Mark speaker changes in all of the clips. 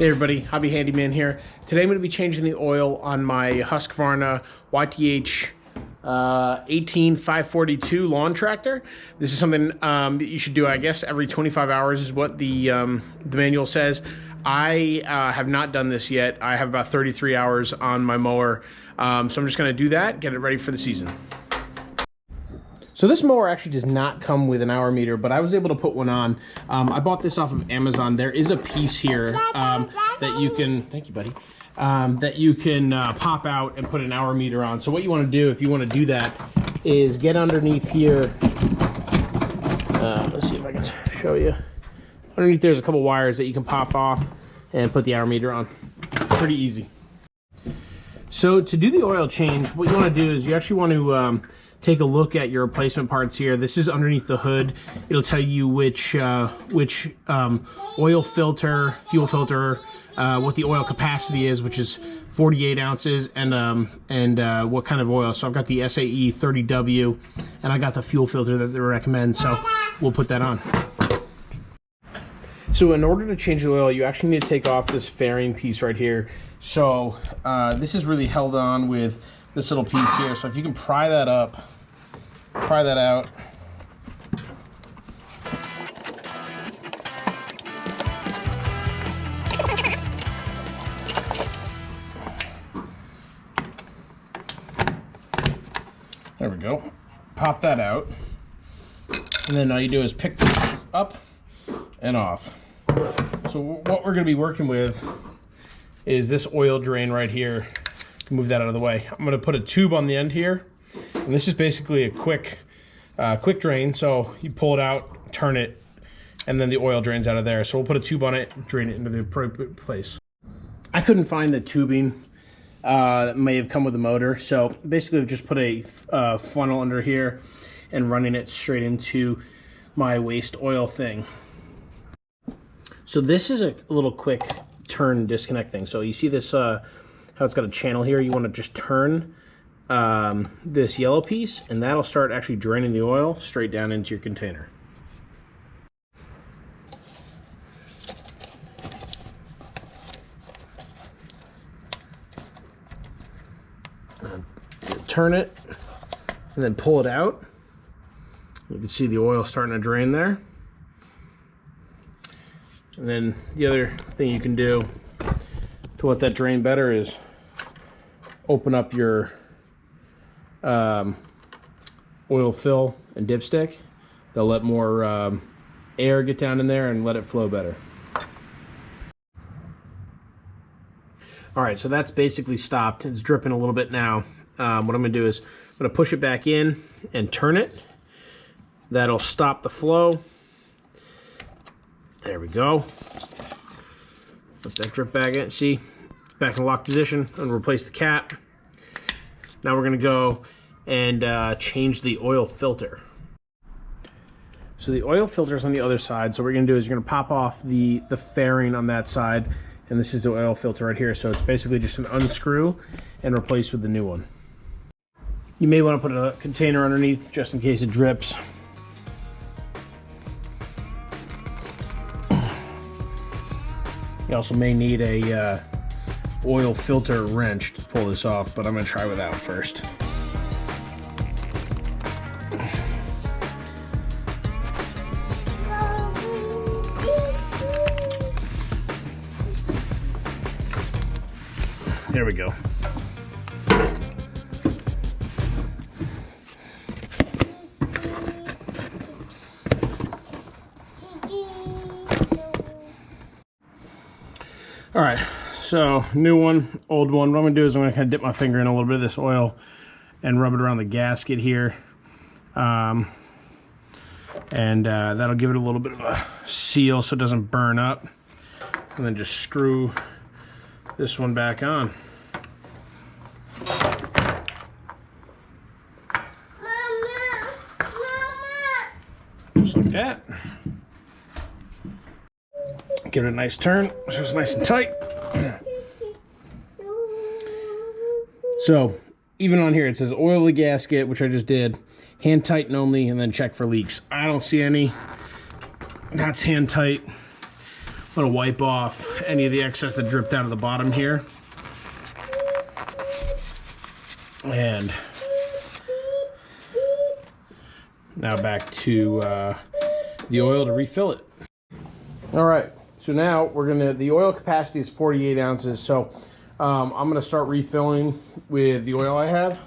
Speaker 1: Hey everybody, Hobby Handyman here. Today I'm going to be changing the oil on my Husqvarna YTH 18542 lawn tractor. This is something that you should do, I guess, every 25 hours is what the manual says. I have not done this yet. I have about 33 hours on my mower, so I'm just going to do that, get it ready for the season. So this mower actually does not come with an hour meter, but I was able to put one on. I bought this off of Amazon. There is a piece here that you can, thank you buddy, that you can pop out and put an hour meter on. So what you want to do, if you want to do that, is get underneath here. Let's see if I can show you. Underneath there's a couple wires that you can pop off and put the hour meter on. Pretty easy. So to do the oil change, what you want to do is you actually want to take a look at your replacement parts here. This is underneath the hood. It'll tell you which oil filter, fuel filter, what the oil capacity is, which is 48 ounces, and what kind of oil. So I've got the SAE 30W, and I got the fuel filter that they recommend, so we'll put that on. So in order to change the oil, you actually need to take off this fairing piece right here. So this is really held on with this little piece here. So if you can pry that up, pry that out. There we go. Pop that out. And then all you do is pick this up and off. So what we're going to be working with is this oil drain right here. Move that out of the way. I'm going to put a tube on the end here, and this is basically a quick drain. So you pull it out, turn it, and then the oil drains out of there. So we'll put a tube on it, drain it into the appropriate place. I couldn't find the tubing that may have come with the motor, so basically I've just put a funnel under here and running it straight into my waste oil thing. So this is a little quick turn disconnect thing. So you see this how it's got a channel here. You want to just turn this yellow piece, and that'll start actually draining the oil straight down into your container. Turn it and then pull it out. You can see the oil starting to drain there. And then the other thing you can do to let that drain better is open up your oil fill and dipstick. They'll let more air get down in there and let it flow better. All right, so that's basically stopped. It's dripping a little bit now. What I'm gonna do is I'm gonna push it back in and turn it. That'll stop the flow. There we go. Put that drip back in. See, it's back in lock position. I'm gonna replace the cap. Now we're gonna go and change the oil filter. So the oil filter is on the other side. So what we're gonna do is you're gonna pop off the fairing on that side, and this is the oil filter right here. So it's basically just an unscrew and replace with the new one. You may want to put a container underneath just in case it drips. You also may need a oil filter wrench to pull this off, but I'm going to try without first. There we go. All right, so new one, old one. What I'm gonna do is I'm gonna kind of dip my finger in a little bit of this oil and rub it around the gasket here. That'll give it a little bit of a seal so it doesn't burn up. And then just screw this one back on. Just like that. Give it a nice turn so it's nice and tight. So even on here it says oil the gasket, which I just did, hand tighten only, and then check for leaks. I don't see any. That's hand tight. I'm gonna wipe off any of the excess that dripped out of the bottom here. And now back to the oil to refill it. All right, so now the oil capacity is 48 ounces. So I'm gonna start refilling with the oil I have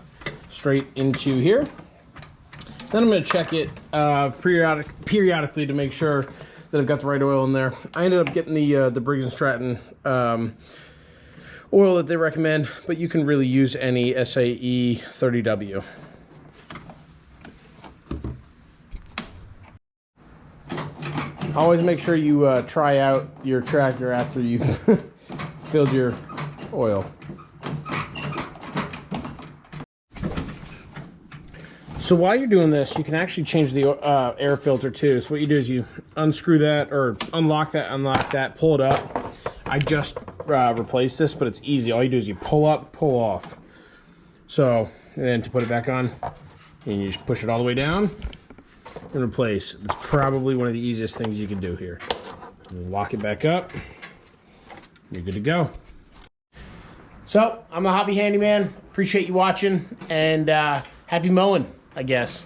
Speaker 1: straight into here. Then I'm gonna check it periodically to make sure that I've got the right oil in there. I ended up getting the Briggs & Stratton oil that they recommend, but you can really use any SAE 30W. Always make sure you try out your tractor after you've filled your oil. So while you're doing this, you can actually change the air filter too. So what you do is you unscrew that, or unlock that, pull it up. I just replaced this, but it's easy. All you do is you pull up, pull off. So, and then to put it back on, and you just push it all the way down and replace. It's probably one of the easiest things you can do here. And lock it back up. You're good to go. So, I'm a hobby handyman. Appreciate you watching, and happy mowing, I guess.